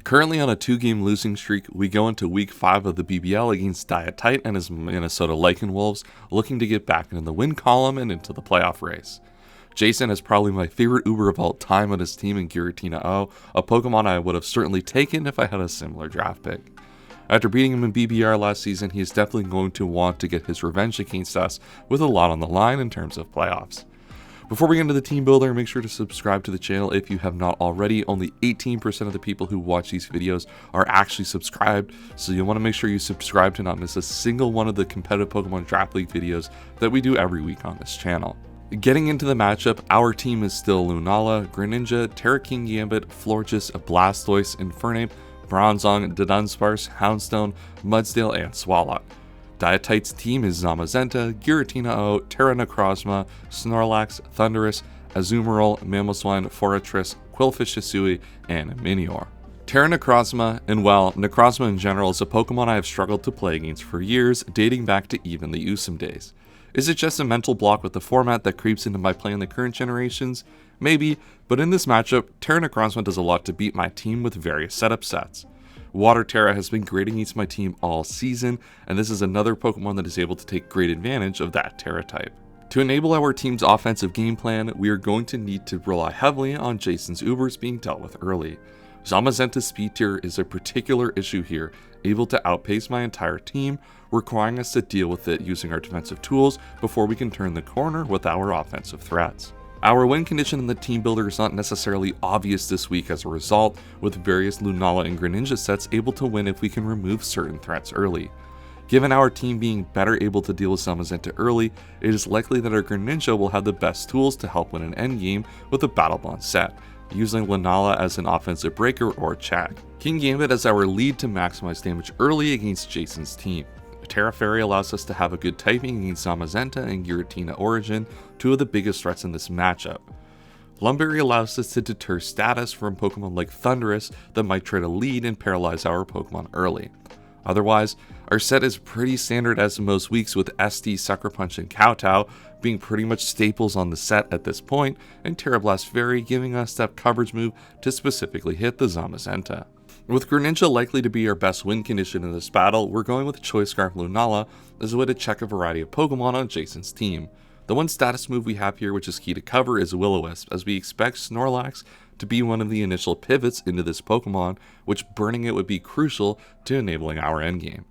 Currently on a 2-game losing streak, we go into week 5 of the BBL against Diatite and his Minnesota Lycan Wolves, looking to get back into the win column and into the playoff race. Jason is probably my favorite Uber of all time on his team in Giratina O, a Pokemon I would have certainly taken if I had a similar draft pick. After beating him in BBR last season, he is definitely going to want to get his revenge against us with a lot on the line in terms of playoffs. Before we get into the team builder, make sure to subscribe to the channel if you have not already. Only 18% of the people who watch these videos are actually subscribed, so you'll want to make sure you subscribe to not miss a single one of the competitive Pokemon Draft League videos that we do every week on this channel. Getting into the matchup, our team is still Lunala, Greninja, Terra King Gambit, Florges, Blastoise, Infernape, Bronzong, Dunsparce, Houndstone, Mudsdale, and Swallow. Diatite's team is Zamazenta, Giratina O, Terra Necrozma, Snorlax, Thundurus, Azumarill, Mamoswine, Forretress, Quillfish Hisui, and Minior. Terra Necrozma, and well, Necrozma in general is a Pokemon I have struggled to play against for years, dating back to even the Usum days. Is it just a mental block with the format that creeps into my play in the current generations? Maybe, but in this matchup, Terra Necrozma does a lot to beat my team with various setup sets. Water Terra has been great against my team all season, and this is another Pokemon that is able to take great advantage of that Terra type. To enable our team's offensive game plan, we are going to need to rely heavily on Jason's Ubers being dealt with early. Zamazenta's speed tier is a particular issue here, able to outpace my entire team, requiring us to deal with it using our defensive tools before we can turn the corner with our offensive threats. Our win condition in the team builder is not necessarily obvious this week as a result, with various Lunala and Greninja sets able to win if we can remove certain threats early. Given our team being better able to deal with Zamazenta early, it is likely that our Greninja will have the best tools to help win an endgame with a Battle Bond set, using Lunala as an offensive breaker or Chag. King Gambit as our lead to maximize damage early against Jason's team. Terra Fairy allows us to have a good typing against Zamazenta and Giratina Origin, two of the biggest threats in this matchup. Lumberry allows us to deter status from Pokemon like Thundurus that might try to lead and paralyze our Pokemon early. Otherwise, our set is pretty standard as most weeks, with SD, Sucker Punch, and Kowtow being pretty much staples on the set at this point, and Terra Blast Fairy giving us that coverage move to specifically hit the Zamazenta. With Greninja likely to be our best win condition in this battle, we're going with Choice Scarf Lunala as a way to check a variety of Pokemon on Jason's team. The one status move we have here which is key to cover is Will-O-Wisp, as we expect Snorlax to be one of the initial pivots into this Pokemon, which burning it would be crucial to enabling our endgame.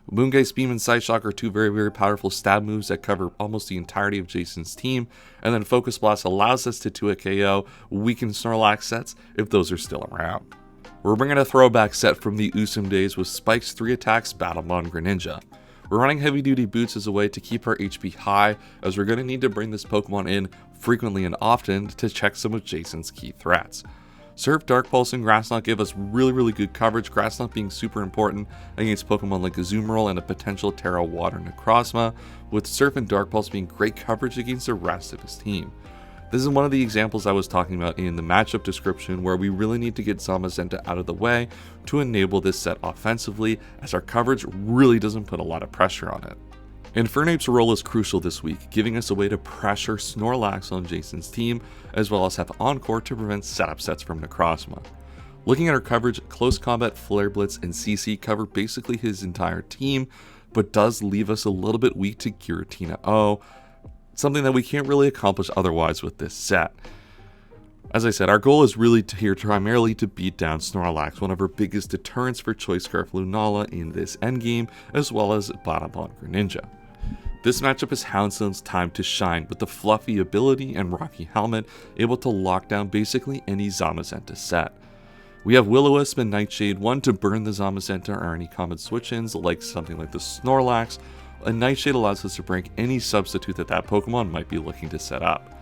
Moongeist Beam and Psyshock are two very powerful stab moves that cover almost the entirety of Jason's team, and then Focus Blast allows us to 2-hit KO weakened Snorlax sets if those are still around. We're bringing a throwback set from the Usum days with Spike's 3 attacks Battle Bond Greninja. We're running heavy duty boots as a way to keep our HP high, as we're going to need to bring this Pokemon in frequently and often to check some of Jason's key threats. Surf, Dark Pulse, and Grass Knot give us really good coverage, Grass Knot being super important against Pokemon like Azumarill and a potential Terra Water Necrozma, with Surf and Dark Pulse being great coverage against the rest of his team. This is one of the examples I was talking about in the matchup description, where we really need to get Zamazenta out of the way to enable this set offensively, as our coverage really doesn't put a lot of pressure on it. Infernape's role is crucial this week, giving us a way to pressure Snorlax on Jason's team, as well as have Encore to prevent setup sets from Necrozma. Looking at our coverage, Close Combat, Flare Blitz, and CC cover basically his entire team, but does leave us a little bit weak to Giratina O, something that we can't really accomplish otherwise with this set. As I said, our goal is really here primarily to beat down Snorlax, one of our biggest deterrents for Choice Scarf Lunala in this endgame, as well as Battle Bond Greninja. This matchup is Houndstone's time to shine, with the fluffy ability and rocky helmet able to lock down basically any Zamazenta set. We have Will-O-Wisp and Nightshade, one to burn the Zamazenta or any common switch-ins like something like the Snorlax, and Nightshade allows us to break any substitute that Pokemon might be looking to set up.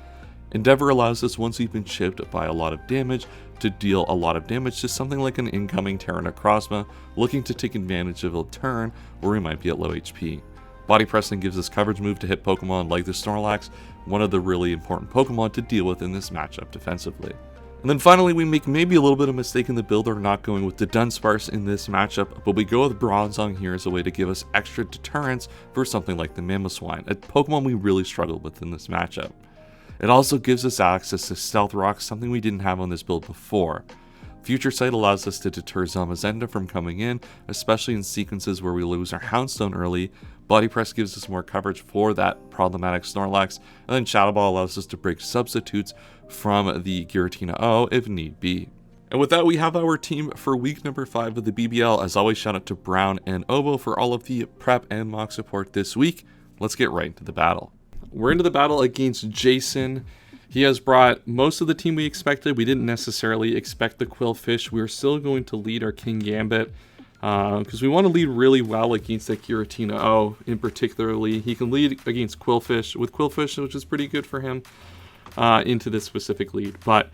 Endeavor allows us, once we've been chipped by a lot of damage, to deal a lot of damage to something like an incoming Terra Necrozma looking to take advantage of a turn where we might be at low HP. Body Pressing gives us coverage move to hit Pokemon like the Snorlax, one of the really important Pokemon to deal with in this matchup defensively. And then finally, we make maybe a little bit of a mistake in the builder not going with the Dunsparce in this matchup, but we go with Bronzong here as a way to give us extra deterrence for something like the Mamoswine, a Pokemon we really struggled with in this matchup. It also gives us access to Stealth Rock, something we didn't have on this build before. Future Sight allows us to deter Zamazenta from coming in, especially in sequences where we lose our Houndstone early. Body Press gives us more coverage for that problematic Snorlax, and then Shadow Ball allows us to break substitutes from the Giratina O if need be. And with that, we have our team for week number 5 of the BBL. As always, shout out to Brown and Obo for all of the prep and mock support this week. Let's get right into the battle. We're into the battle against Jason. He has brought most of the team we expected. We didn't necessarily expect the Quillfish. We're still going to lead our King Gambit because we want to lead really well against that Giratina O in particularly. He can lead against Quillfish with Quillfish, which is pretty good for him into this specific lead, but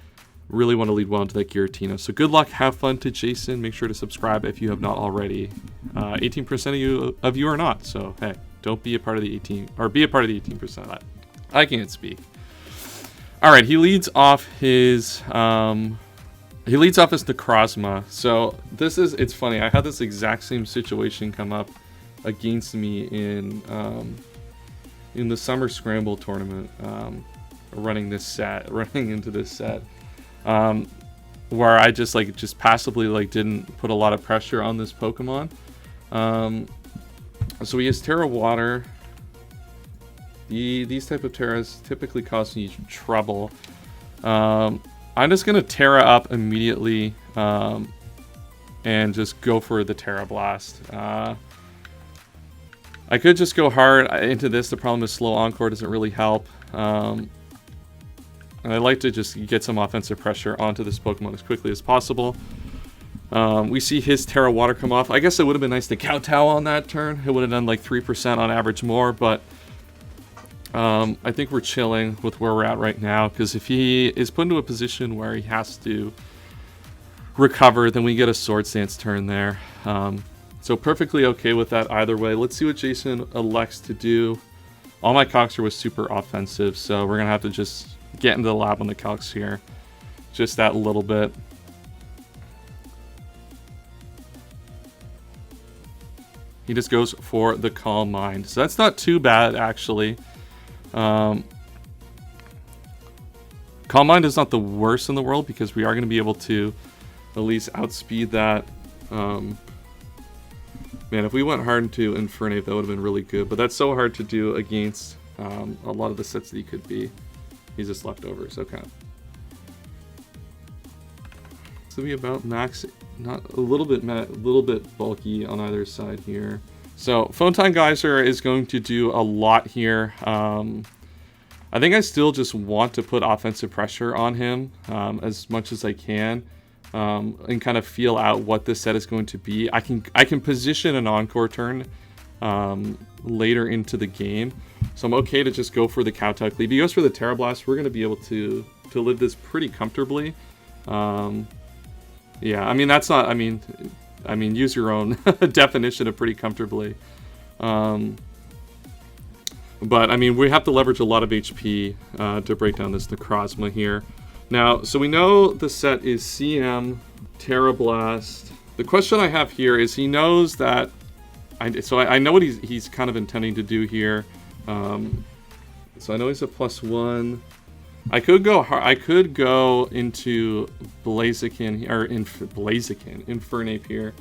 really want to lead well into that Giratina. So good luck, have fun to Jason. Make sure to subscribe if you have not already. 18% of you are not, so hey, don't be a part of the 18, or be a part of the 18% of that. I can't speak. All right, he leads off his Necrozma. So this is, it's funny, I had this exact same situation come up against me in the Summer Scramble tournament, running into this set, where I just passively didn't put a lot of pressure on this Pokemon. So he has Terra Water. These type of Terras typically cause me trouble. I'm just going to Terra up immediately and just go for the Terra Blast. I could just go hard into this. The problem is slow Encore doesn't really help. And I like to just get some offensive pressure onto this Pokemon as quickly as possible. We see his Terra Water come off. I guess it would have been nice to Kowtow on that turn. It would have done like 3% on average more, but I think we're chilling with where we're at right now, because if he is put into a position where he has to recover, then we get a Swords Dance turn there. So perfectly okay with that either way. Let's see what Jason elects to do. All my Coxer was super offensive, so we're going to have to just get into the lab on the Calcs here. Just that little bit. He just goes for the Calm Mind. So that's not too bad, actually. Calm Mind is not the worst in the world, because we are going to be able to at least outspeed that. Man, if we went hard into Infernape, that would have been really good. But that's so hard to do against a lot of the sets that he could be. He's just leftovers. Okay. This will be about max, not a little bit bulky on either side here. So Photon Geyser is going to do a lot here. I think I still just want to put offensive pressure on him as much as I can, and kind of feel out what this set is going to be. I can position an Encore turn later into the game, so I'm okay to just go for the Kowtow lead. If he goes for the Terra Blast, we're going to be able to live this pretty comfortably. Yeah, I mean, that's not, I mean, use your own definition of pretty comfortably. But, I mean, we have to leverage a lot of HP to break down this Necrozma here. Now, so we know the set is CM, Terra Blast. The question I have here is, he knows that, I know what he's kind of intending to do here. So I know he's a +1. I could go into Blaziken, or Infernape here.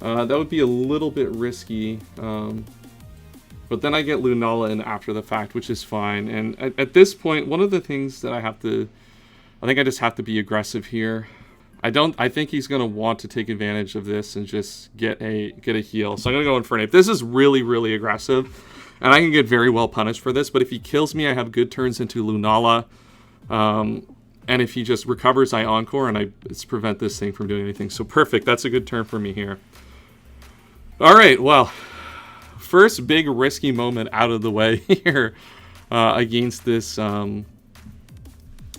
That would be a little bit risky. But then I get Lunala in after the fact, which is fine. And at this point, one of the things that I think I just have to be aggressive here. I think he's going to want to take advantage of this and just get a heal. So I'm going to go Infernape. This is really, really aggressive, and I can get very well punished for this. But if he kills me, I have good turns into Lunala. And if he just recovers, I Encore, and I prevent this thing from doing anything. So perfect. That's a good turn for me here. All right, well, first big risky moment out of the way here against this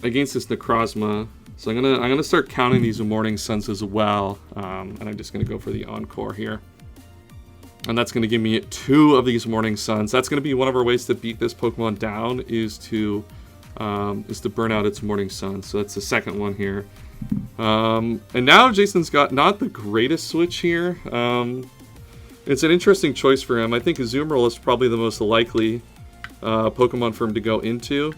Necrozma. So I'm gonna start counting these Morning Suns as well, and I'm just gonna go for the Encore here, and that's gonna give me 2 of these Morning Suns. That's gonna be one of our ways to beat this Pokemon down, is to burn out its Morning Sun. So that's the second one here. And now Jason's got not the greatest switch here. It's an interesting choice for him. I think Azumarill is probably the most likely Pokemon for him to go into.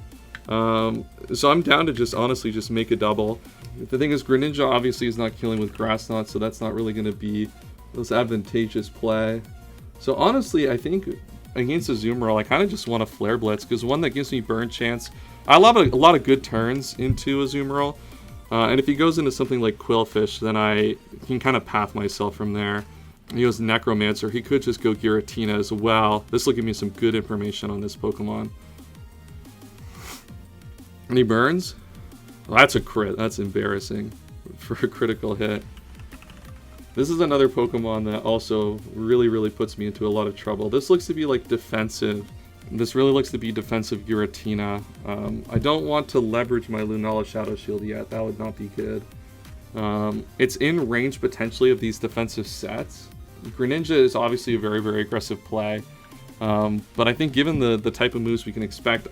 So I'm down to just honestly just make a double. The thing is, Greninja obviously is not killing with Grass Knot, so that's not really going to be this advantageous play. So honestly, I think against Azumarill, I kind of just want a Flare Blitz, because one, that gives me burn chance. I love a lot of good turns into Azumarill, and if he goes into something like Quillfish, then I can kind of path myself from there. He goes Necromancer. He could just go Giratina as well. This will give me some good information on this Pokemon. Any burns? Well, that's a crit. That's embarrassing for a critical hit. This is another Pokemon that also really puts me into a lot of trouble. This looks to be like defensive. This really looks to be defensive Giratina. I don't want to leverage my Lunala Shadow Shield yet. That would not be good. It's in range potentially of these defensive sets. Greninja is obviously a very aggressive play. But I think given the type of moves we can expect,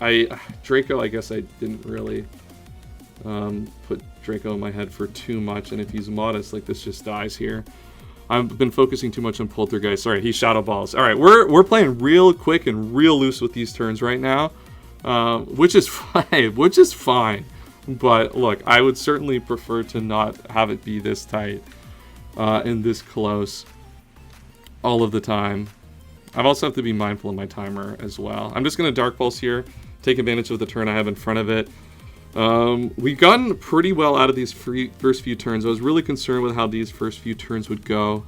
Draco, I guess I didn't really put Draco in my head for too much, and if he's modest, like, this just dies here. I've been focusing too much on Poltergeist. Sorry, he Shadow Balls. All right, we're playing real quick and real loose with these turns right now, which is fine. But look, I would certainly prefer to not have it be this tight and this close all of the time. I also have to be mindful of my timer as well. I'm just going to Dark Pulse here, take advantage of the turn I have in front of it. We've gotten pretty well out of these first few turns. I was really concerned with how these first few turns would go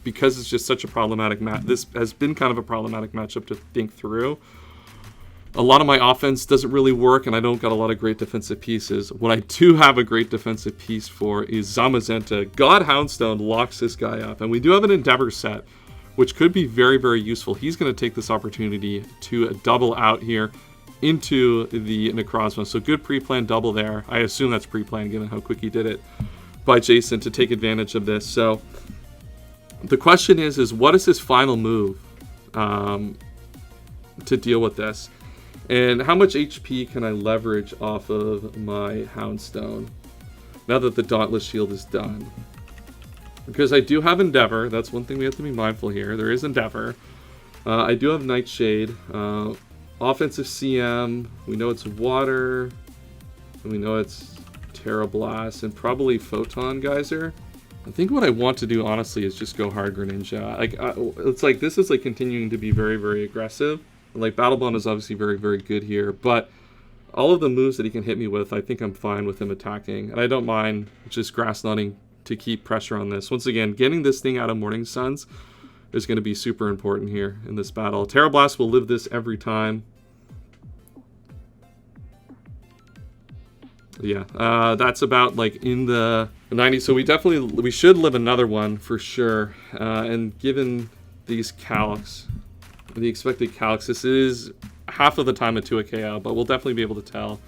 because it's just such a problematic match. This has been kind of a problematic matchup to think through. A lot of my offense doesn't really work, and I don't got a lot of great defensive pieces. What I do have a great defensive piece for is Zamazenta. God Houndstone locks this guy up, and we do have an Endeavor set, which could be very useful. He's going to take this opportunity to double out here into the Necrozma. So good pre-planned double there. I assume that's pre-planned given how quick he did it by Jason to take advantage of this. So the question is what is his final move to deal with this? And how much HP can I leverage off of my Houndstone now that the Dauntless Shield is done? Because I do have Endeavor. That's one thing we have to be mindful here. There is Endeavor. I do have Nightshade. Offensive CM. We know it's Water. And we know it's Terra Blast. And probably Photon Geyser. I think what I want to do, honestly, is just go hard Greninja. It's like this is like continuing to be very aggressive. Like, Battle Bond is obviously very good here. But all of the moves that he can hit me with, I think I'm fine with him attacking. And I don't mind just Grass Knotting to keep pressure on this. Once again, getting this thing out of Morning Suns is going to be super important here in this battle. Terra Blast will live this every time. Yeah, that's about like in the 90s. So we should live another one for sure. And given these calcs, the expected calcs, this is half of the time a 2-hit KO, but we'll definitely be able to tell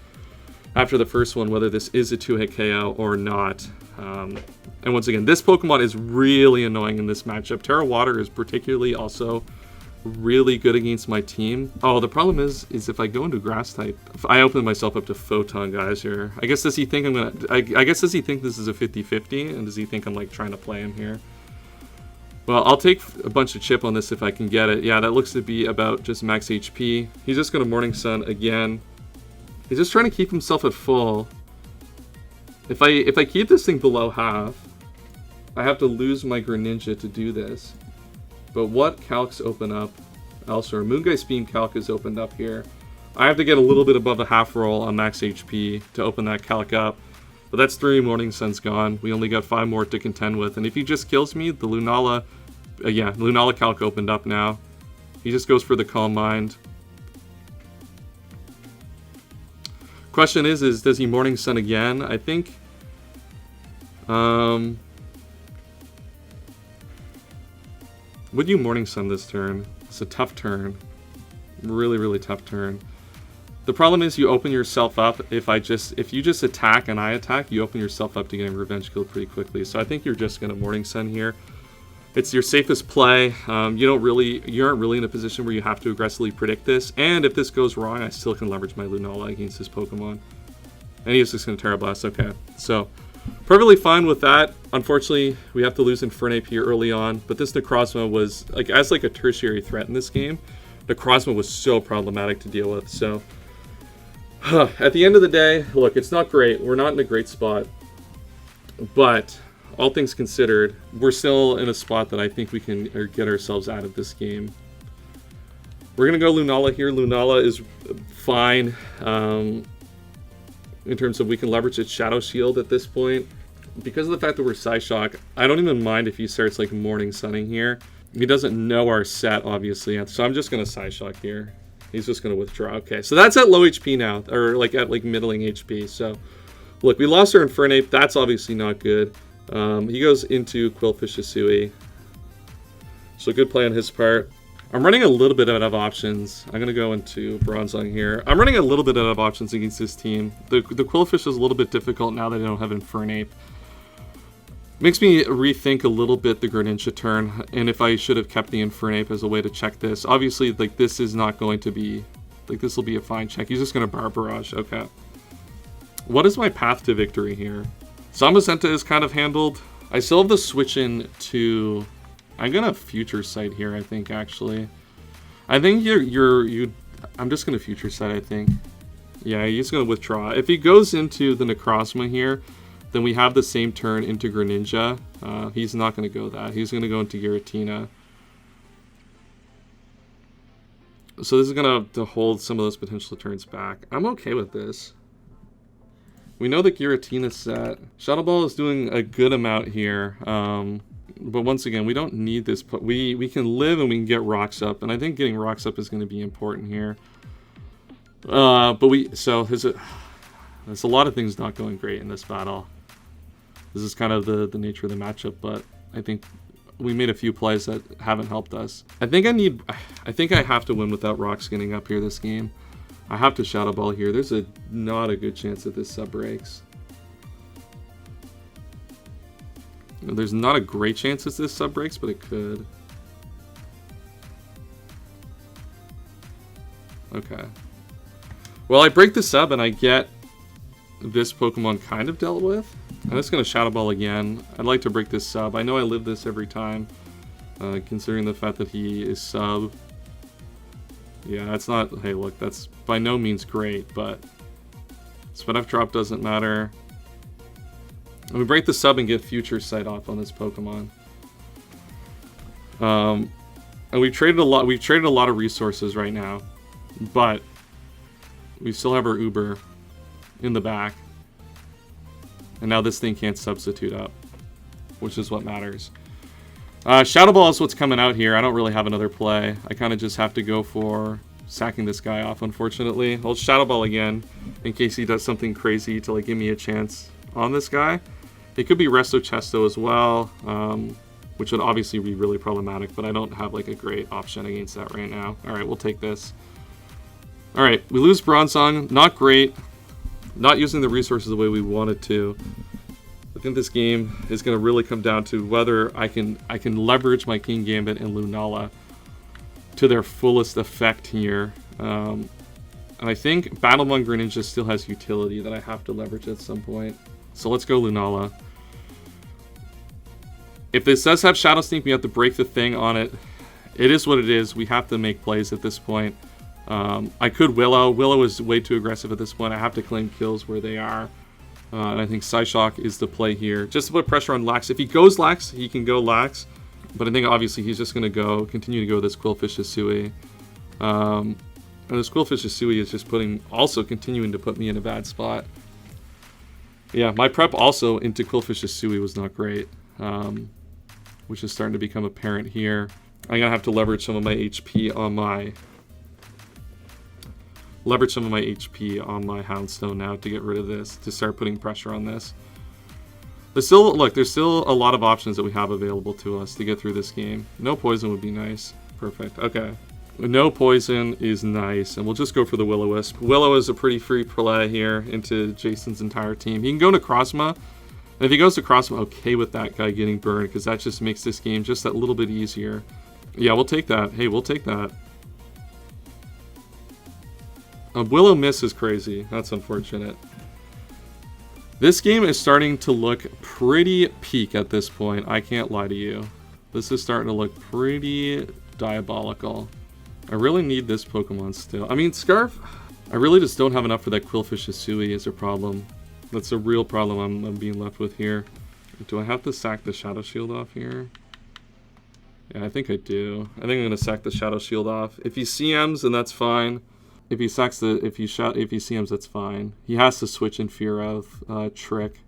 after the first one whether this is a 2-hit KO or not. And once again, this Pokemon is really annoying in this matchup. Terra Water is particularly also really good against my team. Oh, the problem is if I go into Grass type, if I open myself up to Photon Geyser. I guess does he think I guess does he think this is a 50-50, and does he think I'm like trying to play him here? Well, I'll take a bunch of chip on this if I can get it. Yeah, that looks to be about just max HP. He's just going to Morning Sun again. He's just trying to keep himself at full. If I keep this thing below half, I have to lose my Greninja to do this. But what calcs open up elsewhere? Moongeist Beam calc is opened up here. I have to get a little bit above a half roll on max HP to open that calc up. But that's 3 Morning Suns gone. We only got 5 more to contend with. And if he just kills me, the Lunala... Lunala calc opened up now. He just goes for the Calm Mind. Question is does he Morning Sun again? I think... would you Morning Sun this turn? It's a tough turn. Really tough turn. The problem is you open yourself up. If you just attack and I attack, you open yourself up to getting revenge killed pretty quickly. So I think you're just gonna Morning Sun here. It's your safest play. You aren't really in a position where you have to aggressively predict this. And if this goes wrong, I still can leverage my Lunala against this Pokemon. And he's just gonna Terra Blast. Okay, so perfectly fine with that. Unfortunately, we have to lose Infernape here early on. But this Necrozma was as a tertiary threat in this game. Necrozma was so problematic to deal with. So at the end of the day, look, it's not great. We're not in a great spot. But all things considered, we're still in a spot that I think we can get ourselves out of this game. We're going to go Lunala here. Lunala is fine in terms of we can leverage its Shadow Shield at this point. Because of the fact that we're Psyshock, I don't even mind if he starts like Morning Sunning here. He doesn't know our set, obviously, so I'm just going to Psyshock here. He's just going to withdraw. Okay, so that's at low HP now, or like at like middling HP. So, look, we lost our Infernape. That's obviously not good. He goes into Quillfish Hisui. So good play on his part. I'm running a little bit out of options. I'm going to go into Bronzong here. I'm running a little bit out of options against this team. The Quillfish is a little bit difficult now that they don't have Infernape. Makes me rethink a little bit the Greninja turn, and if I should have kept the Infernape as a way to check this. Obviously, like, this is not going to be... Like, this will be a fine check. He's just going to Bar Barrage. Okay. What is my path to victory here? Zamazenta is kind of handled. I still have the switch in to... I'm going to Future Sight here, I think, actually. I think I'm just going to Future Sight, I think. Yeah, he's going to withdraw. If he goes into the Necrozma here... Then we have the same turn into Greninja. He's not going to go that. He's going to go into Giratina. So this is going to hold some of those potential turns back. I'm okay with this. We know that Giratina's set. Shadow Ball is doing a good amount here. But once again, we don't need this. We can live and we can get Rocks Up. And I think getting Rocks Up is going to be important here. There's a lot of things not going great in this battle. This is kind of the nature of the matchup, but I think we made a few plays that haven't helped us. I think I have to win without Rocks getting up here this game. I have to Shadow Ball here. There's not a good chance that this sub breaks. There's not a great chance that this sub breaks, but it could. Okay. Well, I break the sub and I get this Pokemon kind of dealt with. I'm just going to Shadow Ball again. I'd like to break this sub. I know I live this every time, considering the fact that he is sub. Yeah, that's not... Hey, look, that's by no means great, but Spin F Drop doesn't matter. And we break the sub and get Future Sight off on this Pokemon. And we've traded a lot of resources right now, but we still have our Uber in the back. And now this thing can't substitute up, which is what matters. Shadow Ball is what's coming out here. I don't really have another play. I kind of just have to go for sacking this guy off, unfortunately. I'll Shadow Ball again in case he does something crazy to like give me a chance on this guy. It could be Resto Chesto as well, which would obviously be really problematic, but I don't have like a great option against that right now. All right, we'll take this. All right, we lose Bronzong. Not great. Not using the resources the way we wanted to. I think this game is going to really come down to whether I can leverage my King Gambit and Lunala to their fullest effect here. And I think Battlemon Greninja still has utility that I have to leverage at some point. So let's go Lunala. If this does have Shadow Sneak, we have to break the thing on it. It is what it is. We have to make plays at this point. I could Willow. Willow is way too aggressive at this point. I have to claim kills where they are. And I think Psyshock is the play here. Just to put pressure on Lax. If he goes Lax, he can go Lax. But I think obviously he's just going to continue to go this Quillfish Hisui. And this Quillfish Hisui is just continuing to put me in a bad spot. Yeah, my prep also into Quillfish Hisui was not great. Which is starting to become apparent here. I'm going to have to leverage some of my HP on my Houndstone now to get rid of this, to start putting pressure on this. There's still a lot of options that we have available to us to get through this game. No poison would be nice. Perfect. Okay. No poison is nice, and we'll just go for the Will-O-Wisp. Willow is a pretty free play here into Jason's entire team. He can go to Necrozma, and if he goes to Necrozma, okay with that guy getting burned, because that just makes this game just that little bit easier. Yeah, we'll take that. Hey, we'll take that. Willow miss is crazy. That's unfortunate. This game is starting to look pretty peak at this point. I can't lie to you. This is starting to look pretty diabolical. I really need this Pokemon still. I mean, Scarf, I really just don't have enough for that Quillfish Hisui is a problem. That's a real problem I'm being left with here. Do I have to sack the Shadow Shield off here? Yeah, I think I do. I think I'm gonna sack the Shadow Shield off. If he CMs, then that's fine. If he CMs, that's fine. He has to switch in fear of Trick.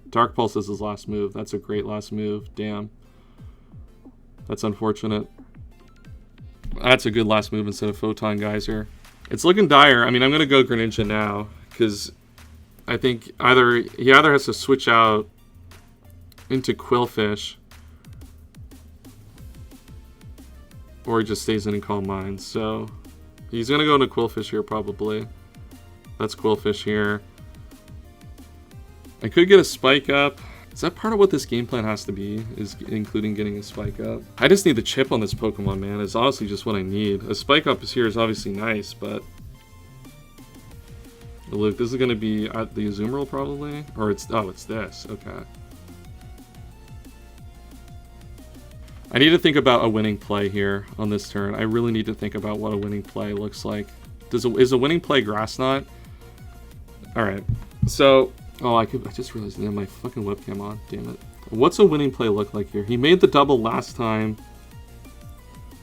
Dark Pulse is his last move. That's a great last move. Damn. That's unfortunate. That's a good last move instead of Photon Geyser. It's looking dire. I mean, I'm gonna go Greninja now because I think he either has to switch out into Quillfish, or he just stays in Calm Mind. So he's gonna go into Quillfish here probably. That's Quillfish here. I could get a Spike Up. Is that part of what this game plan has to be? Is including getting a Spike Up? I just need the chip on this Pokemon, man. It's honestly just what I need. A Spike Up here is obviously nice, but look, this is gonna be at the Azumarill probably, or it's this. Okay. I need to think about a winning play here on this turn. I really need to think about what a winning play looks like. Is a winning play Grass Knot? All right. So, I just realized I have my fucking webcam on. Damn it. What's a winning play look like here? He made the double last time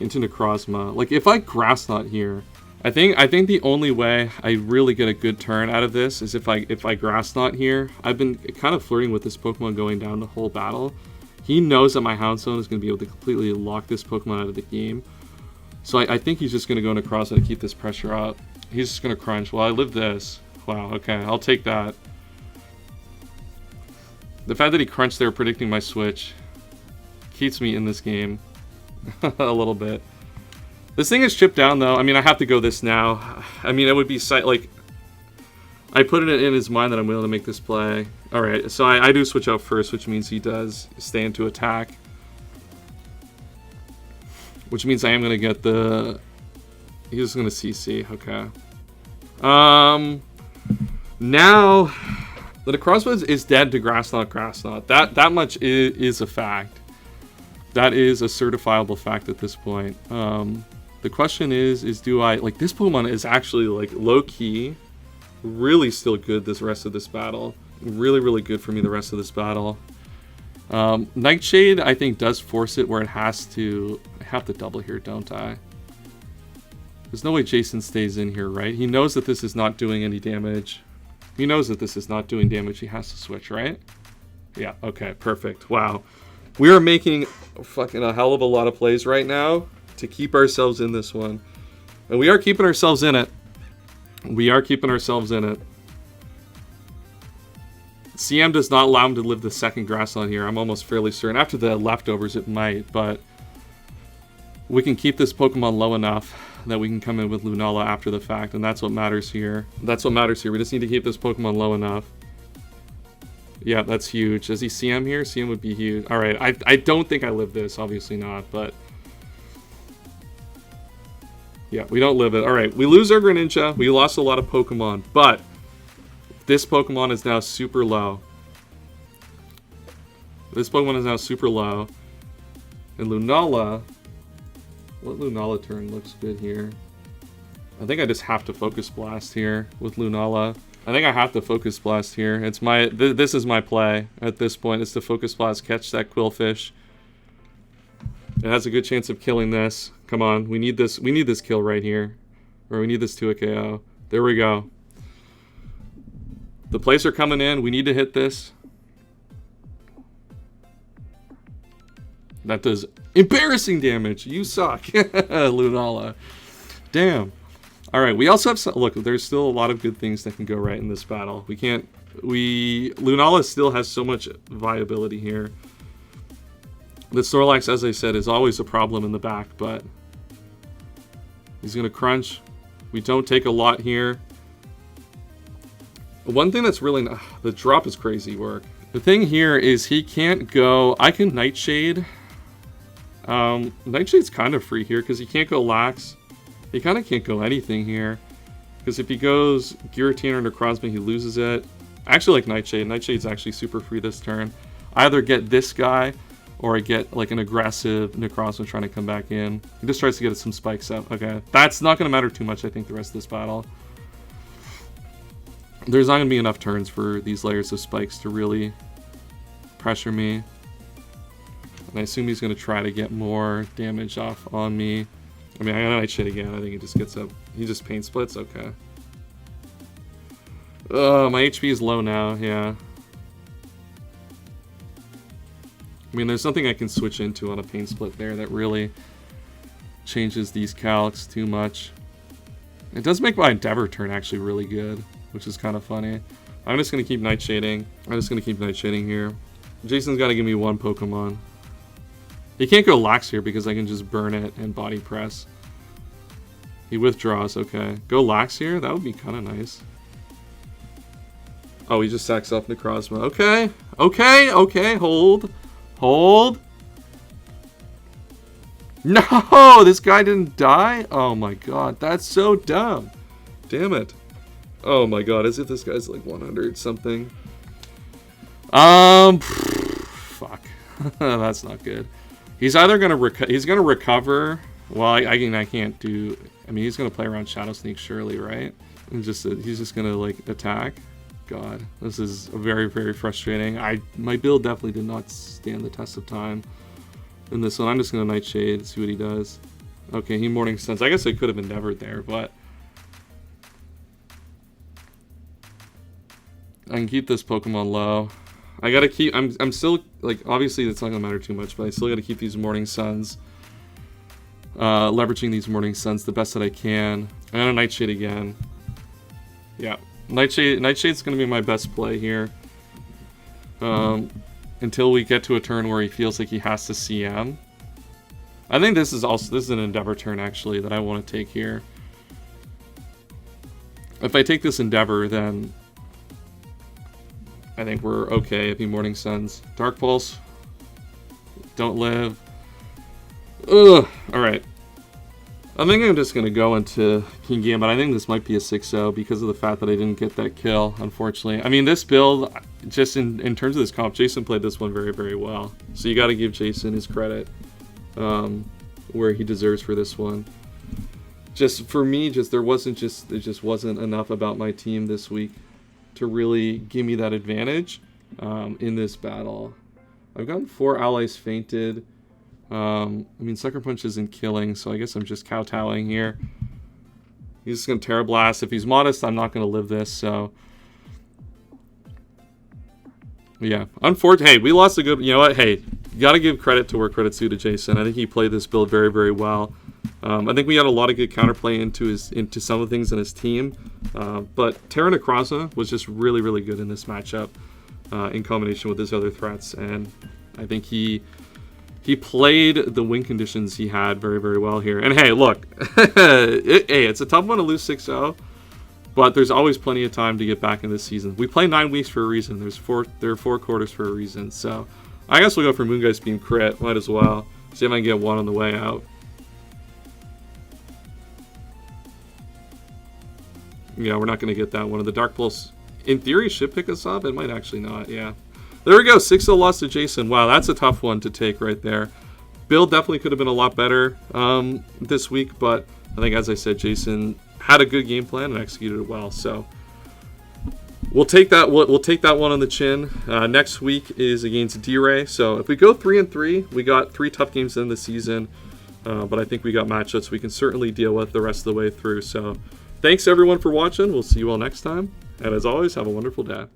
into Necrozma. Like if I Grass Knot here, I think the only way I really get a good turn out of this is if I Grass Knot here. I've been kind of flirting with this Pokemon going down the whole battle. He knows that my Houndstone is going to be able to completely lock this Pokemon out of the game. So I think he's just going to go Necrozma to keep this pressure up. He's just going to crunch. Well, I live this. Wow, okay, I'll take that. The fact that he crunched there predicting my switch keeps me in this game a little bit. This thing is chipped down though. I mean, I have to go this now. I mean, it would be like I put it in his mind that I'm willing to make this play. All right, so I do switch out first, which means he does stay into attack. Which means I am gonna get the. He's gonna CC. Okay. Now the Necrozma is dead to Grass Knot. That much is a fact. That is a certifiable fact at this point. The question is do I like this Pokemon is actually like low key, really still good this rest of this battle. Really good for me the rest of this battle. Nightshade I think does force it where it has to. I have to double here, don't I? There's no way Jason stays in here, right? He knows that this is not doing any damage. He knows that this is not doing damage. He has to switch, right? Yeah, okay, perfect. Wow. We are making fucking a hell of a lot of plays right now to keep ourselves in this one. And we are keeping ourselves in it. We are keeping ourselves in it. CM does not allow him to live the second Grass Knot here. I'm almost fairly certain. After the leftovers, it might, but we can keep this Pokemon low enough that we can come in with Lunala after the fact, and that's what matters here. That's what matters here. We just need to keep this Pokemon low enough. Yeah, that's huge. Does he CM here? CM would be huge. All right, I don't think I live this. Obviously not, but yeah, we don't live it. All right, we lose our Greninja. We lost a lot of Pokemon, but this Pokemon is now super low. This Pokemon is now super low. And Lunala, what Lunala turn looks good here? I think I just have to Focus Blast here with Lunala. I think I have to Focus Blast here. It's my this is my play at this point, is to Focus Blast, catch that Quillfish. It has a good chance of killing this. Come on, we need this kill right here. Or we need this to a KO. There we go. The plays are coming in. We need to hit this. That does embarrassing damage. You suck, Lunala. Damn. All right, we also have some, look, there's still a lot of good things that can go right in this battle. Lunala still has so much viability here. The Snorlax, as I said, is always a problem in the back, but he's gonna crunch. We don't take a lot here. One thing that's really, the drop is crazy work. The thing here is he can't go, I can Nightshade. Nightshade's kind of free here because he can't go Lax. He kind of can't go anything here. Because if he goes Giratina or Necrozma, he loses it. I actually like Nightshade. Nightshade's actually super free this turn. I either get this guy or I get like an aggressive Necrozma trying to come back in. He just tries to get some spikes up. Okay, that's not going to matter too much, I think, the rest of this battle. There's not going to be enough turns for these layers of spikes to really pressure me. And I assume he's going to try to get more damage off on me. I mean, I gotta Nightshade again. I think he just gets up. He just pain splits? Okay. Oh, my HP is low now, yeah. I mean, there's nothing I can switch into on a pain split there that really changes these calcs too much. It does make my Endeavor turn actually really good, which is kind of funny. I'm just going to keep Nightshading. Here. Jason's got to give me one Pokemon. He can't go Lax here because I can just burn it and body press. He withdraws, okay. Go Lax here? That would be kind of nice. Oh, he just sacks off Necrozma. Okay, okay, hold. Hold. No, this guy didn't die? Oh my god, that's so dumb. Damn it. Oh my god, as if this guy's like 100 something. Fuck. That's not good. He's either gonna recover. Well, I can't do. I mean, he's gonna play around Shadow Sneak surely, right? And just he's just gonna like attack. God, this is very, very frustrating. My build definitely did not stand the test of time in this one. I'm just gonna Nightshade, see what he does. Okay, he Morning Suns. I guess I could have endeavored there, but I can keep this Pokemon low. I gotta keep. I'm still like, obviously it's not gonna matter too much, but I still gotta keep these Morning Suns. Leveraging these Morning Suns the best that I can. I'm gonna Nightshade again. Yeah. Nightshade's going to be my best play here. Until we get to a turn where he feels like he has to CM. I think this is an Endeavor turn actually that I want to take here. If I take this Endeavor, then I think we're okay if he Morning Suns. Dark Pulse. Don't live. Ugh. Alright. I think I'm just going to go into King Gambit. I think this might be a 6-0 because of the fact that I didn't get that kill, unfortunately. I mean, this build, just in terms of this comp, Jason played this one very, very well. So you got to give Jason his credit where he deserves for this one. Just for me, there just wasn't enough about my team this week to really give me that advantage in this battle. I've gotten 4 allies fainted. I mean, Sucker Punch isn't killing, so I guess I'm just kowtowing here. He's just going to Terra Blast. If he's modest, I'm not going to live this, so. Yeah, unfortunately, hey, we lost a good, you know what, hey, you got to give credit to where credit's due to Jason. I think he played this build very, very well. I think we had a lot of good counterplay into some of the things in his team, but Terra Necrozma was just really, really good in this matchup in combination with his other threats, and I think he played the win conditions he had very, very well here. And hey, look, hey, it's a tough one to lose 6-0, but there's always plenty of time to get back in this season. We play 9 weeks for a reason. There are 4 quarters for a reason. So I guess we'll go for Moongeist Beam crit. Might as well. See if I can get one on the way out. Yeah, we're not going to get that one. The Dark Pulse, in theory, should pick us up. It might actually not, yeah. There we go, 6-0 loss to Jason. Wow, that's a tough one to take right there. Build definitely could have been a lot better this week, but I think, as I said, Jason had a good game plan and executed it well. So we'll take that. We'll take that one on the chin. Next week is against D-Ray. So if we go 3-3, we got 3 tough games in the season, but I think we got matchups we can certainly deal with the rest of the way through. So thanks everyone for watching. We'll see you all next time, and as always, have a wonderful day.